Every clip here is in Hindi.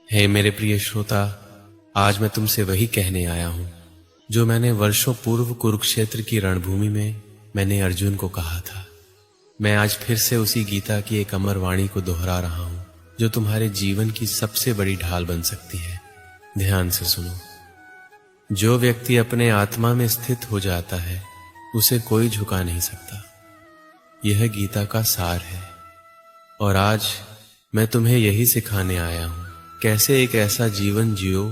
हे मेरे प्रिय श्रोता, आज मैं तुमसे वही कहने आया हूं जो मैंने वर्षों पूर्व कुरुक्षेत्र की रणभूमि में मैंने अर्जुन को कहा था। मैं आज फिर से उसी गीता की एक अमर वाणी को दोहरा रहा हूं जो तुम्हारे जीवन की सबसे बड़ी ढाल बन सकती है। ध्यान से सुनो। जो व्यक्ति अपने आत्मा में स्थित हो जाता है उसे कोई झुका नहीं सकता। यह गीता का सार है और आज मैं तुम्हें यही सिखाने आया हूं कैसे एक ऐसा जीवन जियो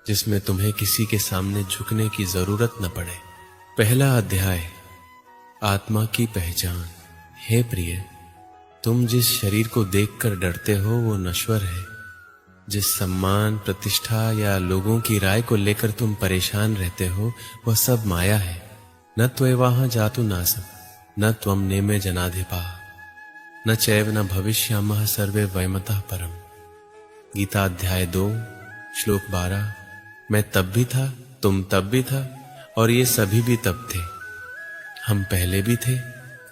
जिसमें तुम्हें किसी के सामने झुकने की जरूरत न पड़े। पहला अध्याय, आत्मा की पहचान। हे प्रिय, तुम जिस शरीर को देखकर डरते हो वो नश्वर है। जिस सम्मान, प्रतिष्ठा या लोगों की राय को लेकर तुम परेशान रहते हो वह सब माया है। न त्वेवाह जातु नासम न त्वम नेमे जनाधिपा न चैव न भविष्यामः सर्वे वयमतः परम। गीता अध्याय 2 श्लोक 12। मैं तब भी था, तुम तब भी था और ये सभी भी तब थे। हम पहले भी थे,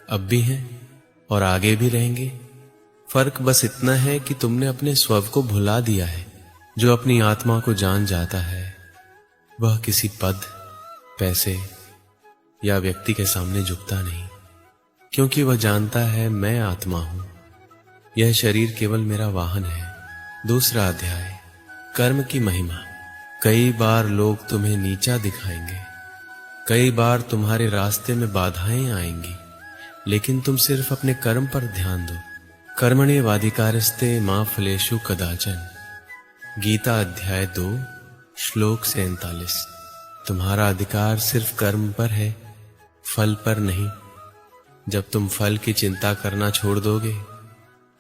अब भी हैं और आगे भी रहेंगे। फर्क बस इतना है कि तुमने अपने स्व को भुला दिया है। जो अपनी आत्मा को जान जाता है वह किसी पद, पैसे या व्यक्ति के सामने झुकता नहीं, क्योंकि वह जानता है मैं आत्मा हूं। यह शरीर केवल मेरा वाहन है। दूसरा अध्याय, कर्म की महिमा। कई बार लोग तुम्हें नीचा दिखाएंगे, कई बार तुम्हारे रास्ते में बाधाएं आएंगी, लेकिन तुम सिर्फ अपने कर्म पर ध्यान दो। कर्मण्येवाधिकारस्ते मा फलेषु कदाचन। गीता अध्याय 2 श्लोक 47। तुम्हारा अधिकार सिर्फ कर्म पर है, फल पर नहीं। जब तुम फल की चिंता करना छोड़ दोगे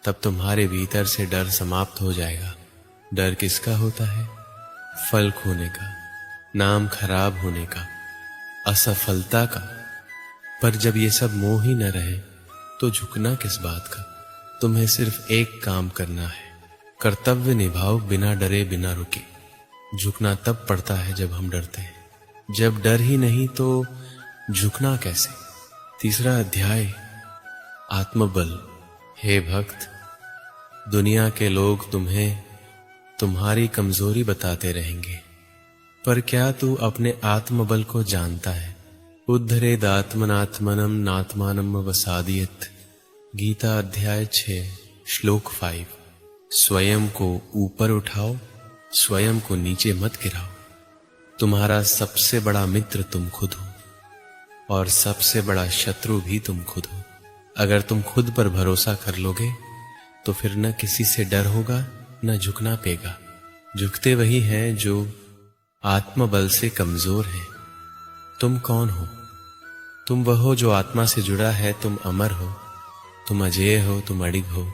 तब तुम्हारे भीतर से डर समाप्त हो जाएगा। डर किसका होता है? फल खोने का, नाम खराब होने का, असफलता का। पर जब ये सब मोह ही न रहे तो झुकना किस बात का? तुम्हें सिर्फ एक काम करना है, कर्तव्य निभाओ बिना डरे बिना रुके। झुकना तब पड़ता है जब हम डरते हैं। जब डर ही नहीं तो झुकना कैसे? तीसरा अध्याय, आत्मबल। हे भक्त, दुनिया के लोग तुम्हें तुम्हारी कमजोरी बताते रहेंगे, पर क्या तू अपने आत्मबल को जानता है? उद्धरेदात्मनात्मनम नात्मानम वसादियत। गीता अध्याय 6 श्लोक 5। स्वयं को ऊपर उठाओ, स्वयं को नीचे मत गिराओ। तुम्हारा सबसे बड़ा मित्र तुम खुद हो और सबसे बड़ा शत्रु भी तुम खुद हो। अगर तुम खुद पर भरोसा कर लोगे तो फिर न किसी से डर होगा न झुकना पेगा। झुकते वही हैं जो आत्मबल से कमजोर हैं। तुम कौन हो? तुम वह हो जो आत्मा से जुड़ा है। तुम अमर हो, तुम अजेय हो, तुम अडिग हो।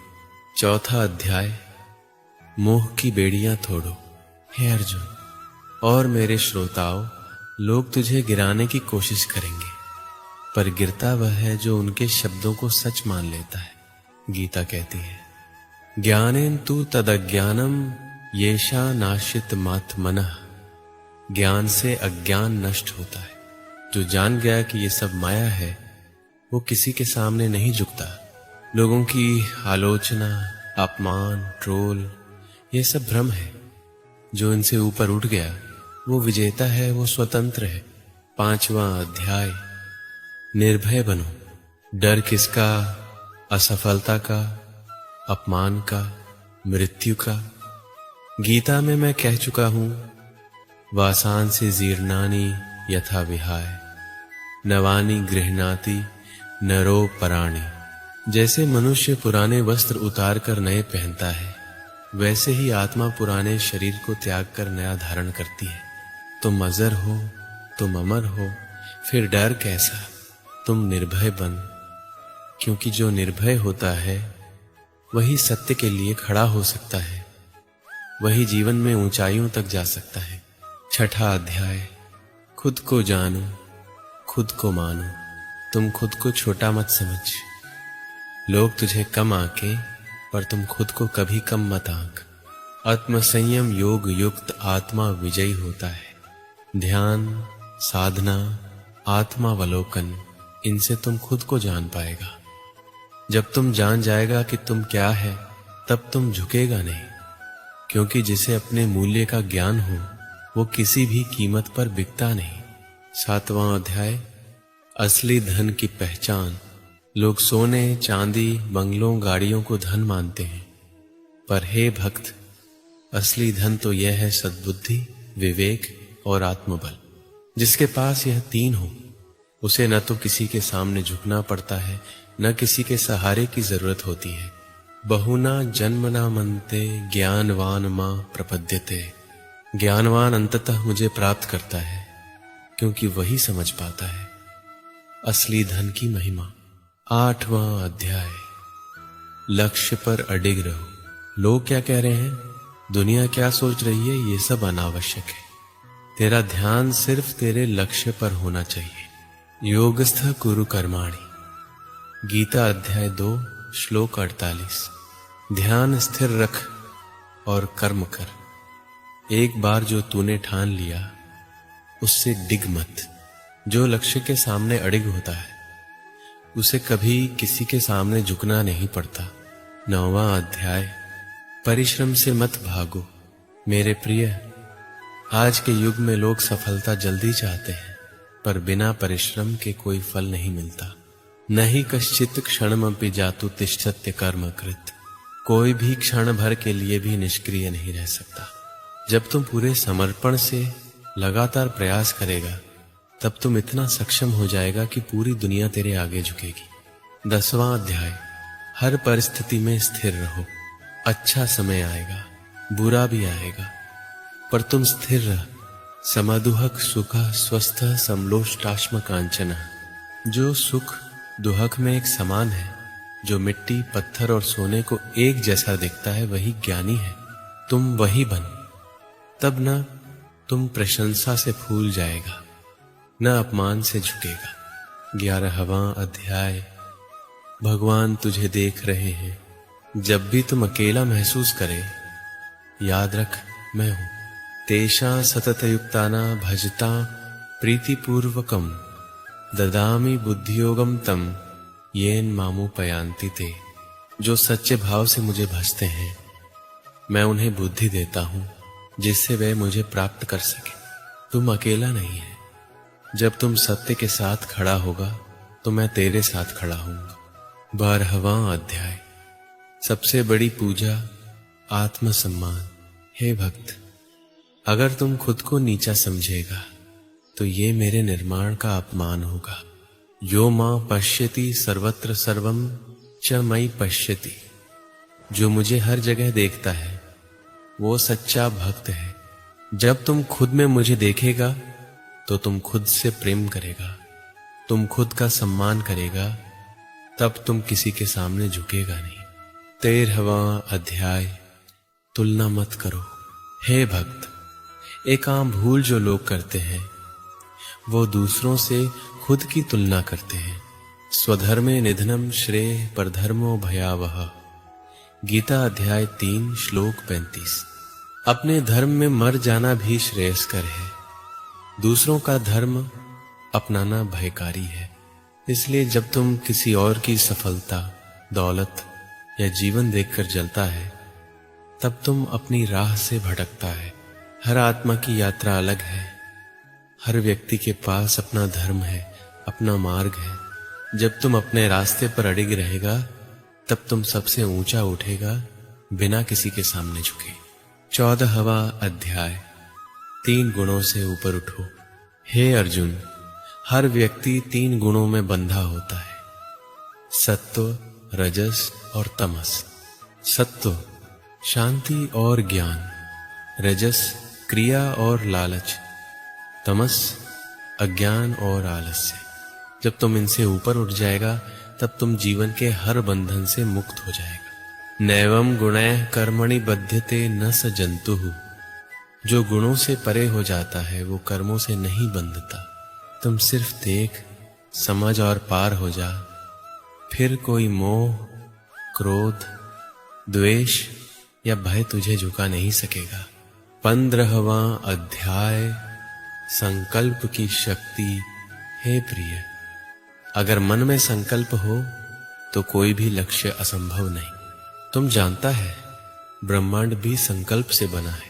चौथा अध्याय, मोह की बेड़ियां तोड़ो। हे अर्जुन और मेरे श्रोताओं, लोग तुझे गिराने की कोशिश करेंगे, पर गिरता वह है जो उनके शब्दों को सच मान लेता है। गीता कहती है, ज्ञानेन तु तदज्ञानम येषा नाशित मात्मनः। ज्ञान से अज्ञान नष्ट होता है। जो जान गया कि ये सब माया है वो किसी के सामने नहीं झुकता। लोगों की आलोचना, अपमान, ट्रोल, ये सब भ्रम है। जो इनसे ऊपर उठ गया वो विजेता है, वो स्वतंत्र है। पांचवा अध्याय, निर्भय बनो। डर किसका? असफलता का, अपमान का, मृत्यु का। गीता में मैं कह चुका हूं, वासांसि जीर्णानि यथा विहाय नवानि गृह्णाति नरो पराणि। जैसे मनुष्य पुराने वस्त्र उतार कर नए पहनता है, वैसे ही आत्मा पुराने शरीर को त्याग कर नया धारण करती है। तुम अजर हो, तुम अमर हो, फिर डर कैसा? तुम निर्भय बन, क्योंकि जो निर्भय होता है वही सत्य के लिए खड़ा हो सकता है, वही जीवन में ऊंचाइयों तक जा सकता है। छठा अध्याय, खुद को जानो, खुद को मानो। तुम खुद को छोटा मत समझ। लोग तुझे कम आंके, पर तुम खुद को कभी कम मत आंक। आत्मसंयम योग युक्त आत्मा विजयी होता है। ध्यान, साधना, आत्मावलोकन, इनसे तुम खुद को जान पाएगा। जब तुम जान जाएगा कि तुम क्या है, तब तुम झुकेगा नहीं। क्योंकि जिसे अपने मूल्य का ज्ञान हो वो किसी भी कीमत पर बिकता नहीं। 7वां अध्याय, असली धन की पहचान। लोग सोने, चांदी, बंगलों, गाड़ियों को धन मानते हैं, पर हे भक्त, असली धन तो यह है सद्बुद्धि, विवेक और आत्मबल। जिसके पास यह तीन हो उसे न तो किसी के सामने झुकना पड़ता है, न किसी के सहारे की जरूरत होती है। बहुना जन्मना मनते ज्ञानवान मां प्रपद्यते। ज्ञानवान अंततः मुझे प्राप्त करता है, क्योंकि वही समझ पाता है असली धन की महिमा। 8वां अध्याय, लक्ष्य पर अडिग रहो। लोग क्या कह रहे हैं, दुनिया क्या सोच रही है, ये सब अनावश्यक है। तेरा ध्यान सिर्फ तेरे लक्ष्य पर होना चाहिए। योगस्थ कुरु कर्माणि। गीता अध्याय 2 श्लोक 48। ध्यान स्थिर रख और कर्म कर। एक बार जो तूने ठान लिया उससे डिग मत। जो लक्ष्य के सामने अडिग होता है उसे कभी किसी के सामने झुकना नहीं पड़ता। 9वां अध्याय, परिश्रम से मत भागो। मेरे प्रिय, आज के युग में लोग सफलता जल्दी चाहते हैं, पर बिना परिश्रम के कोई फल नहीं मिलता। नहीं कश्चित क्षणमपि जातु तिष्ठत्य कर्मकृत। कोई भी क्षण भर के लिए भी निष्क्रिय नहीं रह सकता। जब तुम पूरे समर्पण से लगातार प्रयास करेगा तब तुम इतना सक्षम हो जाएगा कि पूरी दुनिया तेरे आगे झुकेगी। 10वां अध्याय, हर परिस्थिति में स्थिर रहो। अच्छा समय आएगा, बुरा भी आएगा, पर तुम स्थिर रह। समदुहक सुख स्वस्थ समलोष्टाश्म कांचन। जो सुख दुहक में एक समान है, जो मिट्टी, पत्थर और सोने को एक जैसा दिखता है, वही ज्ञानी है। तुम वही बन, तब न तुम प्रशंसा से फूल जाएगा, न अपमान से झुकेगा। 11वां अध्याय, भगवान तुझे देख रहे हैं। जब भी तुम अकेला महसूस करे, याद रख मैं हूं। तेषा सततयुक्ताना भजता प्रीतिपूर्वकम ददामि बुद्धियोगम तम येन मामुपयांति ते। जो सच्चे भाव से मुझे भजते हैं मैं उन्हें बुद्धि देता हूं, जिससे वे मुझे प्राप्त कर सके। तुम अकेला नहीं है। जब तुम सत्य के साथ खड़ा होगा तो मैं तेरे साथ खड़ा हूंगा। 12वां अध्याय, सबसे बड़ी पूजा आत्मसम्मान। हे भक्त, अगर तुम खुद को नीचा समझेगा तो ये मेरे निर्माण का अपमान होगा। यो मां पश्यति सर्वत्र सर्वम च मयि पश्यति। जो मुझे हर जगह देखता है वो सच्चा भक्त है। जब तुम खुद में मुझे देखेगा तो तुम खुद से प्रेम करेगा, तुम खुद का सम्मान करेगा, तब तुम किसी के सामने झुकेगा नहीं। 13वां अध्याय, तुलना मत करो। हे भक्त, एक आम भूल जो लोग करते हैं वो दूसरों से खुद की तुलना करते हैं। स्वधर्मे निधनम श्रेय परधर्मो भयावह। गीता अध्याय 3 श्लोक 35। अपने धर्म में मर जाना भी श्रेयस्कर है। दूसरों का धर्म अपनाना भयकारी है। इसलिए जब तुम किसी और की सफलता, दौलत या जीवन देखकर जलता है तब तुम अपनी राह से भटकता है। हर आत्मा की यात्रा अलग है। हर व्यक्ति के पास अपना धर्म है, अपना मार्ग है। जब तुम अपने रास्ते पर अडिग रहेगा तब तुम सबसे ऊंचा उठेगा, बिना किसी के सामने झुके। 14वां अध्याय, 3 गुणों से ऊपर उठो। हे अर्जुन, हर व्यक्ति 3 गुणों में बंधा होता है, सत्व, रजस और तमस। सत्व शांति और ज्ञान, रजस क्रिया और लालच, तमस अज्ञान और आलस्य। जब तुम इनसे ऊपर उठ जाएगा तब तुम जीवन के हर बंधन से मुक्त हो जाएगा। नैवम गुणैः कर्मणि बध्यते न स जंतुः। जो गुणों से परे हो जाता है वो कर्मों से नहीं बंधता। तुम सिर्फ देख, समझ और पार हो जा, फिर कोई मोह, क्रोध, द्वेष या भय तुझे झुका नहीं सकेगा। 15वां अध्याय, संकल्प की शक्ति। हे प्रिय, अगर मन में संकल्प हो तो कोई भी लक्ष्य असंभव नहीं। तुम जानता है ब्रह्मांड भी संकल्प से बना है।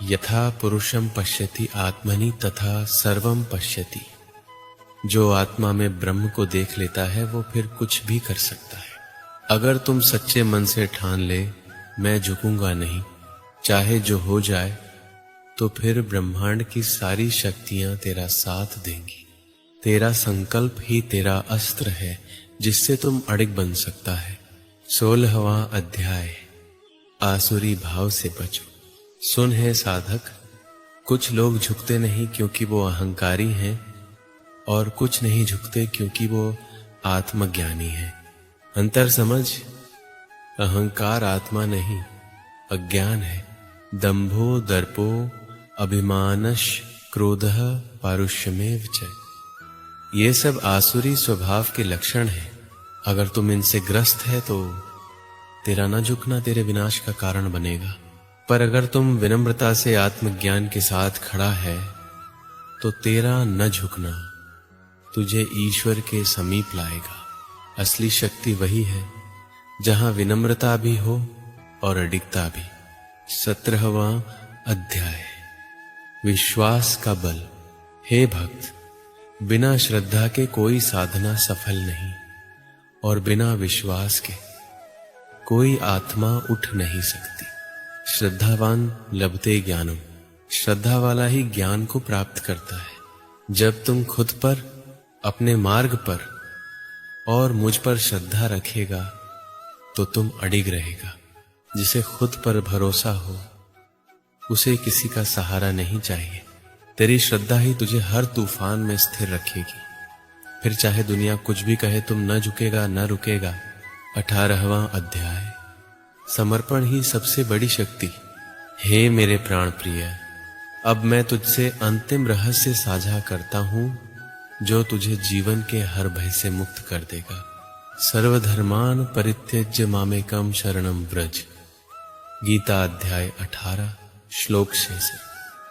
यथा पुरुषम पश्यति आत्मनि तथा सर्वम पश्यति। जो आत्मा में ब्रह्म को देख लेता है वो फिर कुछ भी कर सकता है। अगर तुम सच्चे मन से ठान ले मैं झुकूंगा नहीं, चाहे जो हो जाए, तो फिर ब्रह्मांड की सारी शक्तियां तेरा साथ देंगी। तेरा संकल्प ही तेरा अस्त्र है जिससे तुम अड़िग बन सकता है। 16वां अध्याय। आसुरी भाव से बचो। सुन है साधक, कुछ लोग झुकते नहीं क्योंकि वो अहंकारी हैं और कुछ नहीं झुकते क्योंकि वो आत्मज्ञानी हैं। अंतर समझ, अहंकार आत्मा नहीं अज्ञान है। दंभो दर्पो अभिमानश क्रोधः पारुष्यमेव च। ये सब आसुरी स्वभाव के लक्षण हैं। अगर तुम इनसे ग्रस्त है तो तेरा न झुकना तेरे विनाश का कारण बनेगा। पर अगर तुम विनम्रता से आत्मज्ञान के साथ खड़ा है तो तेरा न झुकना तुझे ईश्वर के समीप लाएगा। असली शक्ति वही है जहां विनम्रता भी हो और अडिगता भी। 17वां अध्याय। विश्वास का बल। हे भक्त, बिना श्रद्धा के कोई साधना सफल नहीं और बिना विश्वास के कोई आत्मा उठ नहीं सकती। श्रद्धावान लभते ज्ञानम। श्रद्धा वाला ही ज्ञान को प्राप्त करता है। जब तुम खुद पर, अपने मार्ग पर और मुझ पर श्रद्धा रखेगा तो तुम अडिग रहेगा। जिसे खुद पर भरोसा हो उसे किसी का सहारा नहीं चाहिए। तेरी श्रद्धा ही तुझे हर तूफान में स्थिर रखेगी। फिर चाहे दुनिया कुछ भी कहे तुम न झुकेगा न रुकेगा। 18वां अध्याय। समर्पण ही सबसे बड़ी शक्ति। हे मेरे प्राण प्रिय, अब मैं तुझसे अंतिम रहस्य साझा करता हूं जो तुझे जीवन के हर भय से मुक्त कर देगा। सर्वधर्मान परित्यज्य मामेकम शरणम व्रज। गीता अध्याय 18 श्लोक 6।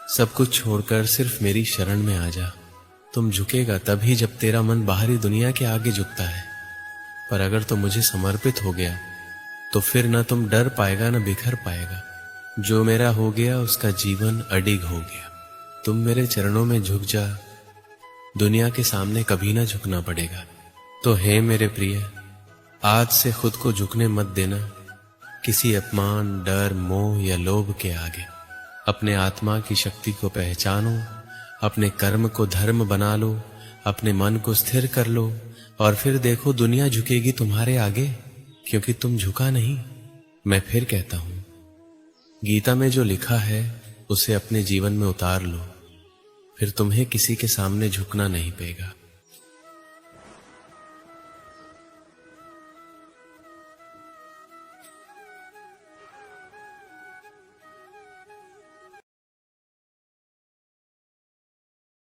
सब कुछ छोड़कर सिर्फ मेरी शरण में आ जा। तुम झुकेगा तभी जब तेरा मन बाहरी दुनिया के आगे झुकता है। पर अगर तुम मुझे समर्पित हो गया तो फिर न तुम डर पाएगा न बिखर पाएगा। जो मेरा हो गया उसका जीवन अडिग हो गया। तुम मेरे चरणों में झुक जा, दुनिया के सामने कभी ना झुकना पड़ेगा। तो हे मेरे प्रिय, आज से खुद को झुकने मत देना किसी अपमान, डर, मोह या लोभ के आगे। अपने आत्मा की शक्ति को पहचानो, अपने कर्म को धर्म बना लो, अपने मन को स्थिर कर लो और फिर देखो दुनिया झुकेगी तुम्हारे आगे, क्योंकि तुम झुका नहीं। मैं फिर कहता हूं, गीता में जो लिखा है उसे अपने जीवन में उतार लो, फिर तुम्हें किसी के सामने झुकना नहीं पड़ेगा।